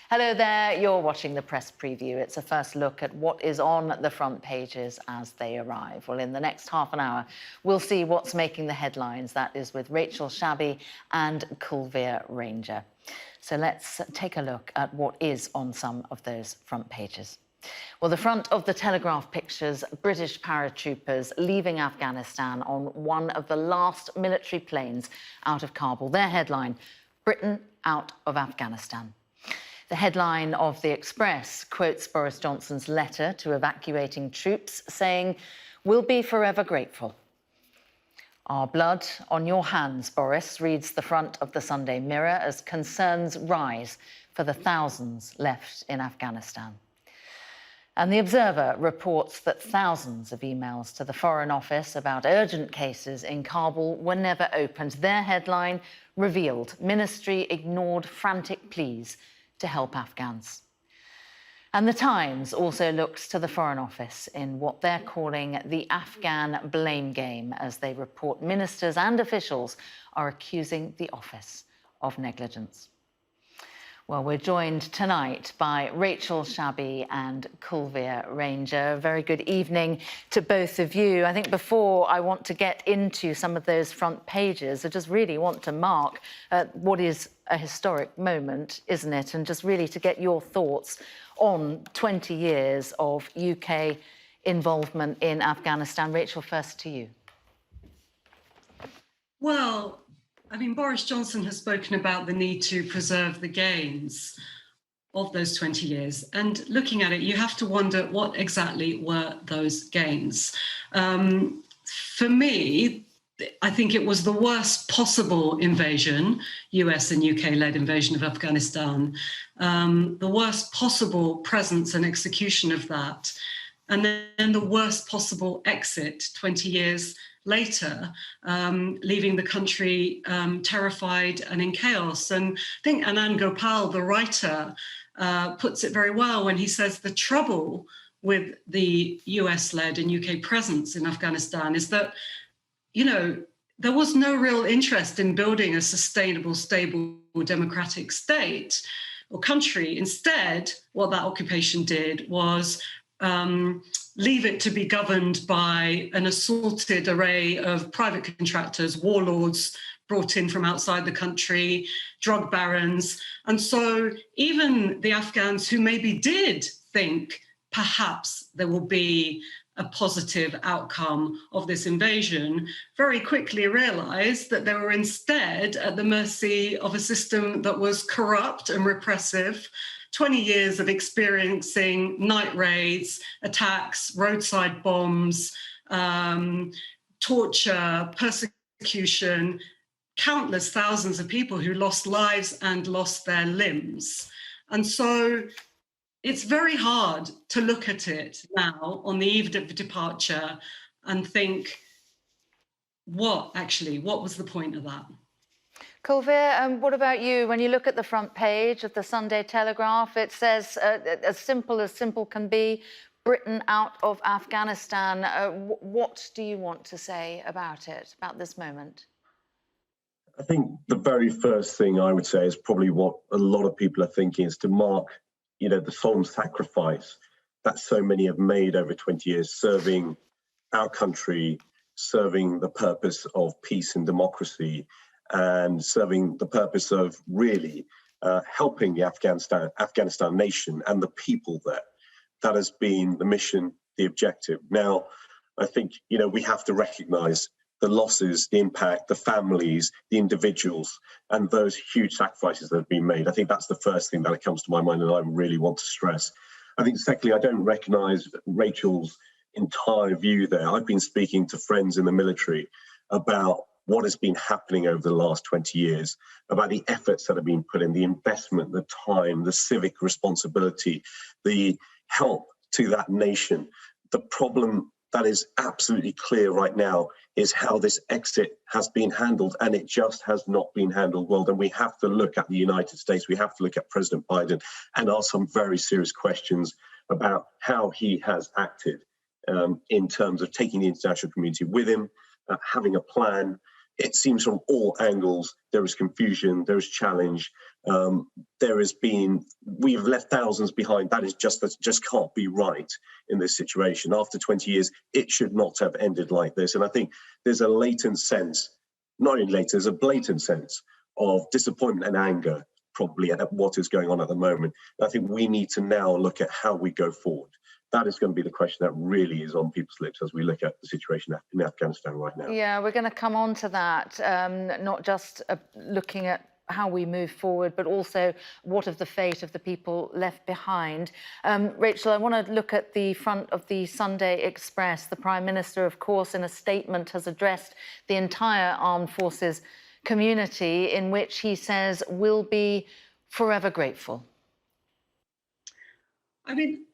Hello there, you're watching the press preview. It's a first look at what is on the front pages as they arrive. Well, in the next half an hour, we'll see what's making the headlines. That is with Rachel Shabi and Kulveer Ranger. So let's take a look at what is on some of those front pages. Well, the front of the Telegraph pictures British paratroopers leaving Afghanistan on one of the last military planes out of Kabul. Their headline, Britain out of Afghanistan. The headline of The Express quotes Boris Johnson's letter to evacuating troops, saying, "We'll be forever grateful." "Our blood on your hands, Boris," reads the front of the Sunday Mirror as concerns rise for the thousands left in Afghanistan. And The Observer reports that thousands of emails to the Foreign Office about urgent cases in Kabul were never opened. Their headline revealed Ministry ignored frantic pleas to help Afghans. And The Times also looks to the Foreign Office in what they're calling the Afghan blame game, as they report ministers and officials are accusing the office of negligence. Well, we're joined tonight by Rachel Shabi and Kulveer Ranger. Very good evening to both of you. I think before I want to get into some of those front pages, I just really want to mark what is a historic moment, isn't it? And just really to get your thoughts on 20 years of UK involvement in Afghanistan. Rachel, first to you. Well, I mean, Boris Johnson has spoken about the need to preserve the gains of those 20 years. And looking at it, you have to wonder what exactly were those gains. For me, I think it was the worst possible invasion, US and UK-led invasion of Afghanistan, the worst possible presence and execution of that, and then the worst possible exit 20 years later, leaving the country terrified and in chaos. And I think Anand Gopal, the writer, puts it very well when he says the trouble with the US-led and UK presence in Afghanistan is that, you know, there was no real interest in building a sustainable, stable, democratic state or country. Instead, what that occupation did was leave it to be governed by an assorted array of private contractors, warlords brought in from outside the country, drug barons. And so even the Afghans who maybe did think perhaps there will be a positive outcome of this invasion very quickly realized that they were instead at the mercy of a system that was corrupt and repressive. 20 years of experiencing night raids, attacks, roadside bombs, torture, persecution, countless thousands of people who lost lives and lost their limbs. And so it's very hard to look at it now on the eve of departure and think, what was the point of that? Kulveer, what about you? When you look at the front page of the Sunday Telegraph, it says, as simple can be, Britain out of Afghanistan. What do you want to say about it, about this moment? I think the very first thing I would say is probably what a lot of people are thinking is to mark, you know, the solemn sacrifice that so many have made over 20 years, serving our country, serving the purpose of peace and democracy, and serving the purpose of really helping the Afghanistan nation and the people there. That has been the mission, the objective. Now, I think, you know, we have to recognize the losses, the impact, the families, the individuals, and those huge sacrifices that have been made. I think that's the first thing that comes to my mind and I really want to stress. I think secondly, I don't recognize Rachel's entire view there. I've been speaking to friends in the military about what has been happening over the last 20 years, about the efforts that have been put in, the investment, the time, the civic responsibility, the help to that nation. The problem that is absolutely clear right now is how this exit has been handled, and it just has not been handled well. Then we have to look at the United States, we have to look at President Biden and ask some very serious questions about how he has acted in terms of taking the international community with him, having a plan, it seems from all angles there is confusion, there is challenge, we've left thousands behind. That just can't be right in this situation. After 20 years, it should not have ended like this. And I think there's a latent sense, not only latent, there's a blatant sense of disappointment and anger probably at what is going on at the moment. And I think we need to now look at how we go forward. That is going to be the question that really is on people's lips as we look at the situation in Afghanistan right now. Yeah, we're going to come on to that, not just looking at how we move forward, but also what of the fate of the people left behind. Rachel, I want to look at the front of the Sunday Express. The Prime Minister, of course, in a statement has addressed the entire armed forces community, in which he says we'll be forever grateful. I mean,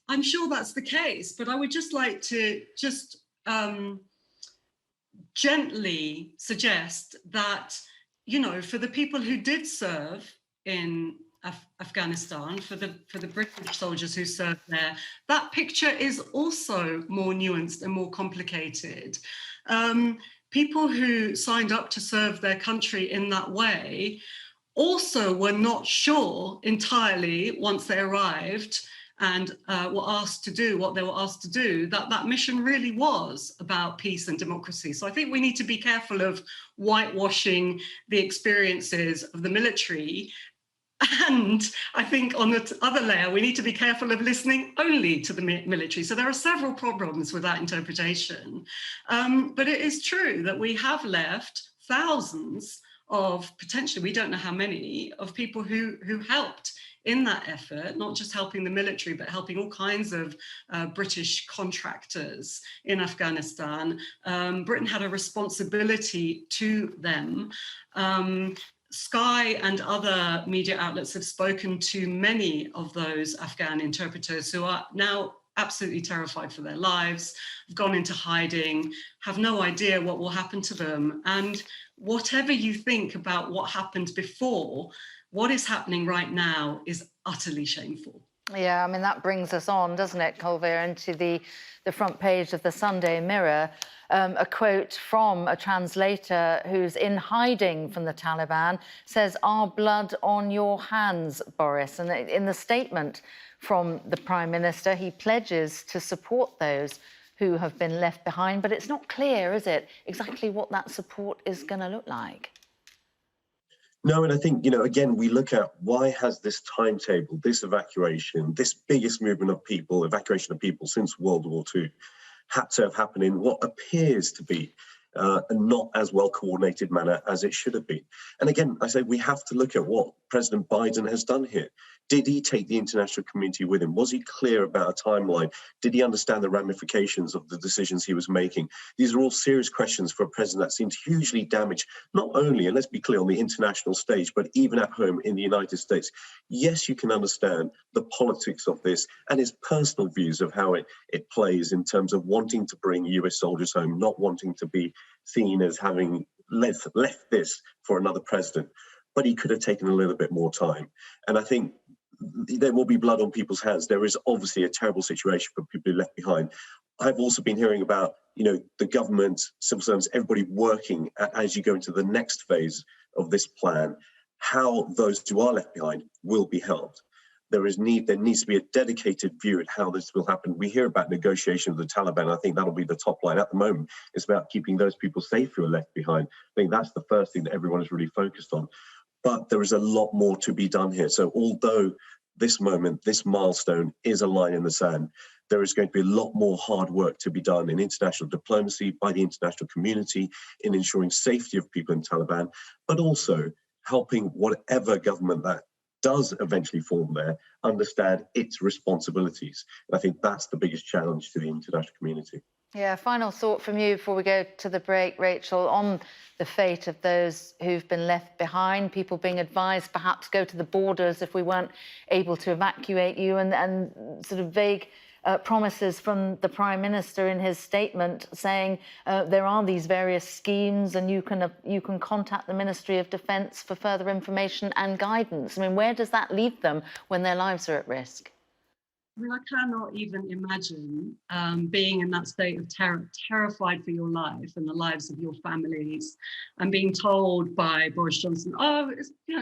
I'm sure that's the case, but I would just like to gently suggest that, you know, for the people who did serve in Afghanistan, for the British soldiers who served there, that picture is also more nuanced and more complicated. People who signed up to serve their country in that way also were not sure entirely once they arrived and were asked to do what they were asked to do, that mission really was about peace and democracy. So I think we need to be careful of whitewashing the experiences of the military. And I think on the other layer, we need to be careful of listening only to the military. So there are several problems with that interpretation. But it is true that we have left thousands of, potentially, we don't know how many, of people who helped in that effort, not just helping the military, but helping all kinds of British contractors in Afghanistan. Britain had a responsibility to them. Sky and other media outlets have spoken to many of those Afghan interpreters who are now absolutely terrified for their lives, have gone into hiding, have no idea what will happen to them. And whatever you think about what happened before, what is happening right now is utterly shameful. Yeah, I mean, that brings us on, doesn't it, Kulveer, into the front page of the Sunday Mirror. A quote from a translator who's in hiding from the Taliban says, "Our blood on your hands, Boris." And in the statement from the Prime Minister, he pledges to support those who have been left behind. But it's not clear, is it, exactly what that support is going to look like? No, and I think, you know, again, we look at why has this timetable, this evacuation, this biggest movement of people, evacuation of people since World War II, had to have happened in what appears to be a not as well coordinated manner as it should have been. And again, I say we have to look at what President Biden has done here. Did he take the international community with him? Was he clear about a timeline? Did he understand the ramifications of the decisions he was making? These are all serious questions for a president that seems hugely damaged, not only, and let's be clear, on the international stage, but even at home in the United States. Yes, you can understand the politics of this and his personal views of how it plays in terms of wanting to bring US soldiers home, not wanting to be seen as having left this for another president. But he could have taken a little bit more time. And I think there will be blood on people's hands. There is obviously a terrible situation for people who are left behind. I've also been hearing about, you know, the government, civil servants, everybody working as you go into the next phase of this plan, how those who are left behind will be helped. There needs to be a dedicated view at how this will happen. We hear about negotiation with the Taliban. I think that'll be the top line at the moment. It's about keeping those people safe who are left behind. I think that's the first thing that everyone is really focused on. But there is a lot more to be done here. So although this moment, this milestone is a line in the sand, there is going to be a lot more hard work to be done in international diplomacy, by the international community, in ensuring safety of people in Taliban, but also helping whatever government that does eventually form there understand its responsibilities. And I think that's the biggest challenge to the international community. Yeah, final thought from you before we go to the break, Rachel, on the fate of those who've been left behind, people being advised perhaps go to the borders if we weren't able to evacuate you, and sort of vague promises from the Prime Minister in his statement saying there are these various schemes and you can contact the Ministry of Defence for further information and guidance. I mean, where does that leave them when their lives are at risk? I mean, I cannot even imagine being in that state of terror, terrified for your life and the lives of your families, and being told by Boris Johnson, "Oh,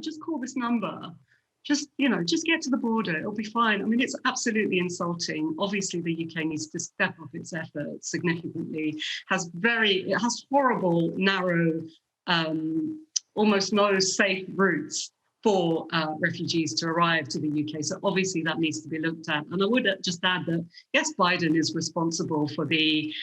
just call this number, just get to the border, it'll be fine." I mean, it's absolutely insulting. Obviously, the UK needs to step up its efforts significantly. It has horrible, narrow, almost no safe routes for refugees to arrive to the UK. So obviously that needs to be looked at. And I would just add that, yes, Biden is responsible for the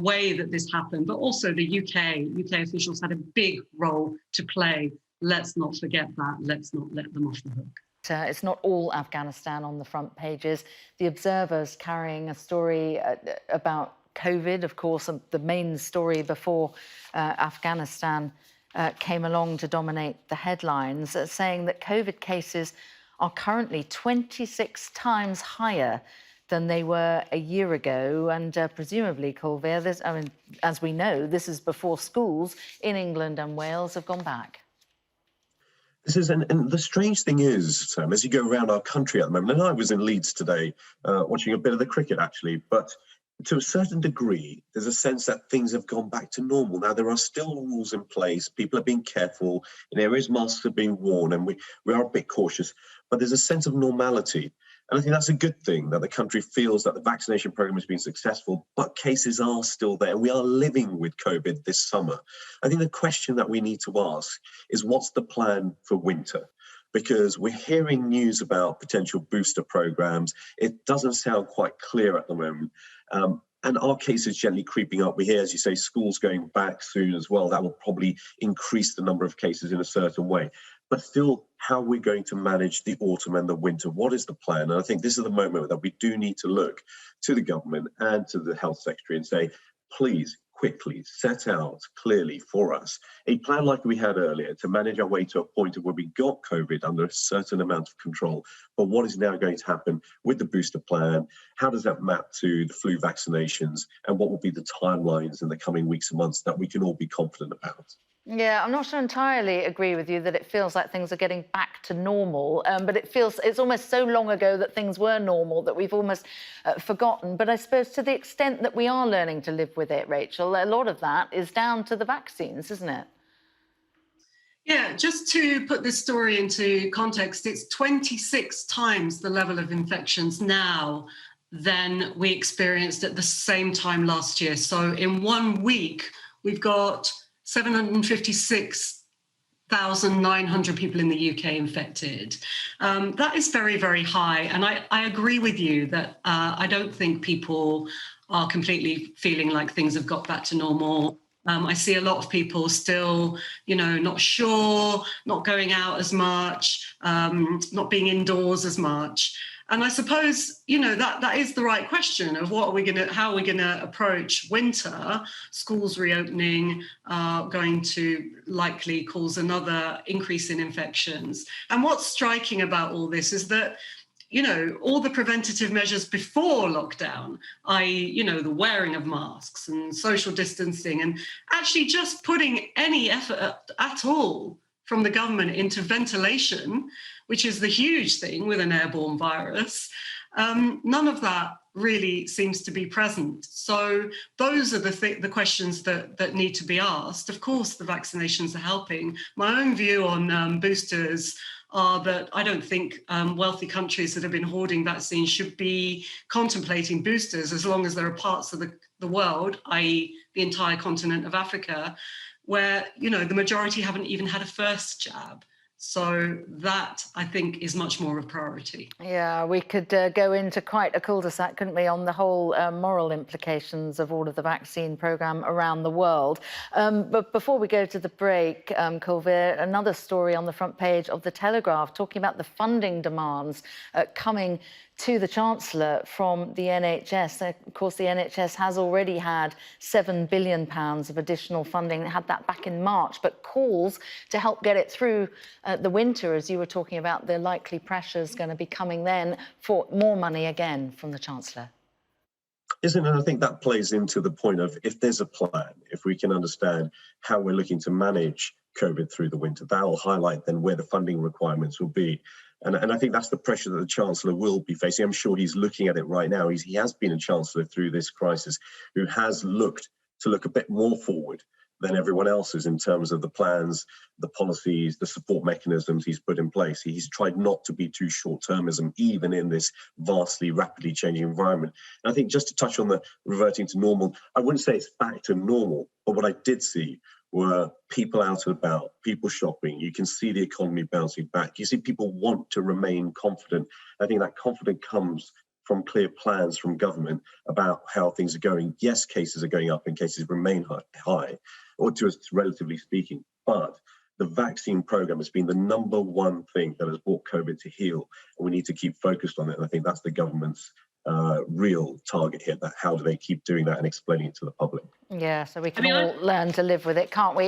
way that this happened, but also the UK officials had a big role to play. Let's not forget that. Let's not let them off the hook. It's not all Afghanistan on the front pages. The Observer's carrying a story about COVID, of course, the main story before Afghanistan came along to dominate the headlines, saying that COVID cases are currently 26 times higher than they were a year ago. And presumably, Kulveer, as we know, this is before schools in England and Wales have gone back. And the strange thing is, Sam, as you go around our country at the moment, and I was in Leeds today watching a bit of the cricket, actually, but to a certain degree, there's a sense that things have gone back to normal. Now, there are still rules in place. People are being careful. In areas, masks are being worn, and we are a bit cautious. But there's a sense of normality. And I think that's a good thing, that the country feels that the vaccination program has been successful, but cases are still there. We are living with COVID this summer. I think the question that we need to ask is, what's the plan for winter? Because we're hearing news about potential booster programs. It doesn't sound quite clear at the moment. And our cases gently creeping up. We hear, as you say, schools going back soon as well. That will probably increase the number of cases in a certain way. But still, how are we going to manage the autumn and the winter? What is the plan? And I think this is the moment that we do need to look to the government and to the health secretary and say, please, quickly set out clearly for us a plan like we had earlier to manage our way to a point of where we got COVID under a certain amount of control. But what is now going to happen with the booster plan? How does that map to the flu vaccinations? And what will be the timelines in the coming weeks and months that we can all be confident about? Yeah, I'm not sure entirely agree with you that it feels like things are getting back to normal, but it's almost so long ago that things were normal that we've almost forgotten. But I suppose to the extent that we are learning to live with it, Rachel, a lot of that is down to the vaccines, isn't it? Yeah, just to put this story into context, it's 26 times the level of infections now than we experienced at the same time last year. So in 1 week, we've got 756,900 people in the UK infected. That is very, very high. And I agree with you that I don't think people are completely feeling like things have got back to normal. I see a lot of people still, not sure, not going out as much, not being indoors as much. And I suppose, that is the right question of how are we going to approach winter. Schools reopening are going to likely cause another increase in infections. And what's striking about all this is that, all the preventative measures before lockdown, i.e., the wearing of masks and social distancing, and actually just putting any effort at all from the government into ventilation, which is the huge thing with an airborne virus, none of that really seems to be present. So those are the questions that need to be asked. Of course, the vaccinations are helping. My own view on boosters are that I don't think wealthy countries that have been hoarding vaccines should be contemplating boosters as long as there are parts of the world, i.e. the entire continent of Africa, where, the majority haven't even had a first jab. So that, I think, is much more of a priority. Yeah, we could go into quite a cul-de-sac, couldn't we, on the whole moral implications of all of the vaccine programme around the world. But before we go to the break, Kulveer, another story on the front page of The Telegraph talking about the funding demands coming to the Chancellor from the NHS. Of course, the NHS has already had £7 billion of additional funding. It had that back in March, but calls to help get it through the winter, as you were talking about, the likely pressures going to be coming then for more money again from the Chancellor. Isn't it? And I think that plays into the point of, if there's a plan, if we can understand how we're looking to manage COVID through the winter, that will highlight then where the funding requirements will be. And I think that's the pressure that the Chancellor will be facing. I'm sure he's looking at it right now. He has been a Chancellor through this crisis who has looked a bit more forward than everyone else is in terms of the plans, the policies, the support mechanisms he's put in place. He's tried not to be too short-termism, even in this vastly, rapidly changing environment. And I think, just to touch on the reverting to normal, I wouldn't say it's back to normal, but what I did see were people out and about, people shopping. You can see the economy bouncing back. You see people want to remain confident. I think that confidence comes from clear plans from government about how things are going. Yes, cases are going up and cases remain high, or to us, relatively speaking, but the vaccine program has been the number one thing that has brought COVID to heel, and we need to keep focused on it. And I think that's the government's real target here, that how do they keep doing that and explaining it to the public. Yeah, so we can all learn to live with it, can't we?